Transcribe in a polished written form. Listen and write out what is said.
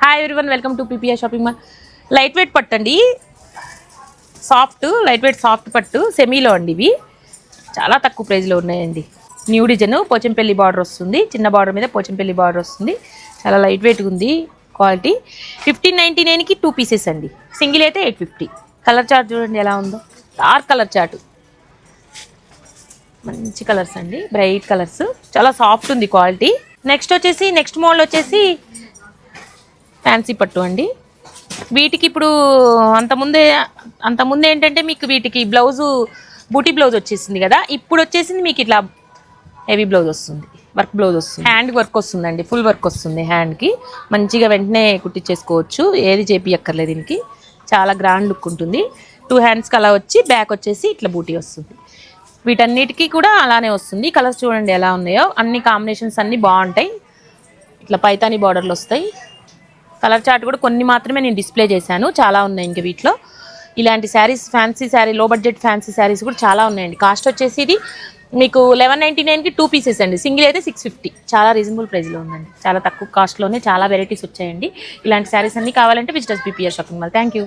Hi everyone, welcome to PPR shopping mall. Light weight పట్టు అండి, light weight soft పట్టు సెమీలో అండి. ఇవి చాలా తక్కువ ప్రైస్లో ఉన్నాయండి. న్యూ డిజైన్ పోచంపల్లి బార్డర్ వస్తుంది, చిన్న బార్డర్ మీద పోచంపల్లి బార్డర్ వస్తుంది. చాలా లైట్ వెయిట్గా ఉంది. క్వాలిటీ 1599కి 2 పీసెస్ అండి. సింగిల్ అయితే 850. కలర్ చార్ట్ చూడండి ఎలా ఉందో, డార్క్ కలర్ చార్ట్, మంచి కలర్స్ అండి, బ్రైట్ కలర్స్, చాలా సాఫ్ట్ ఉంది క్వాలిటీ. నెక్స్ట్ మోడల్ వచ్చేసి ఫ్యాన్సీ పట్టు అండి. వీటికి ఇప్పుడు అంతకుముందు ఏంటంటే మీకు వీటికి బ్లౌజు బూటీ బ్లౌజ్ వచ్చేసింది కదా, ఇప్పుడు వచ్చేసింది మీకు ఇట్లా హెవీ బ్లౌజ్ వస్తుంది, వర్క్ బ్లౌజ్ వస్తుంది, హ్యాండ్ వర్క్ వస్తుందండి, ఫుల్ వర్క్ వస్తుంది హ్యాండ్కి. మంచిగా వెంటనే కుట్టించేసుకోవచ్చు, ఏది చేపియక్కర్లేదు. దీనికి చాలా గ్రాండ్ లుక్ ఉంటుంది. 2 హ్యాండ్స్కి అలా వచ్చి బ్యాక్ వచ్చేసి ఇట్లా బూటీ వస్తుంది. వీటన్నిటికీ కూడా అలానే వస్తుంది. కలర్స్ చూడండి ఎలా ఉన్నాయో, అన్ని కాంబినేషన్స్ అన్నీ బాగుంటాయి. ఇట్లా పైతాని బార్డర్లు వస్తాయి. కలర్ చార్ట్ కూడా కొన్ని మాత్రమే నేను డిస్ప్లే చేశాను, చాలా ఉన్నాయి ఇంకా వీటిలో. ఇలాంటి శారీస్, ఫ్యాన్సీ శారీ, లో బడ్జెట్ ఫ్యాన్సీ శారీస్ కూడా చాలా ఉన్నాయండి. కాస్ట్ వచ్చేసి ఇది మీకు 1199కి 2 పీసెస్ అండి. సింగిల్ అయితే 650. చాలా రీజనబుల్ ప్రైస్లో ఉందండి, చాలా తక్కువ కాస్ట్లోనే చాలా వెరైటీస్ వచ్చాయండి. ఇలాంటి శారీస్ అన్నీ కావాలంటే visit us PPR shopping mall. Thank you.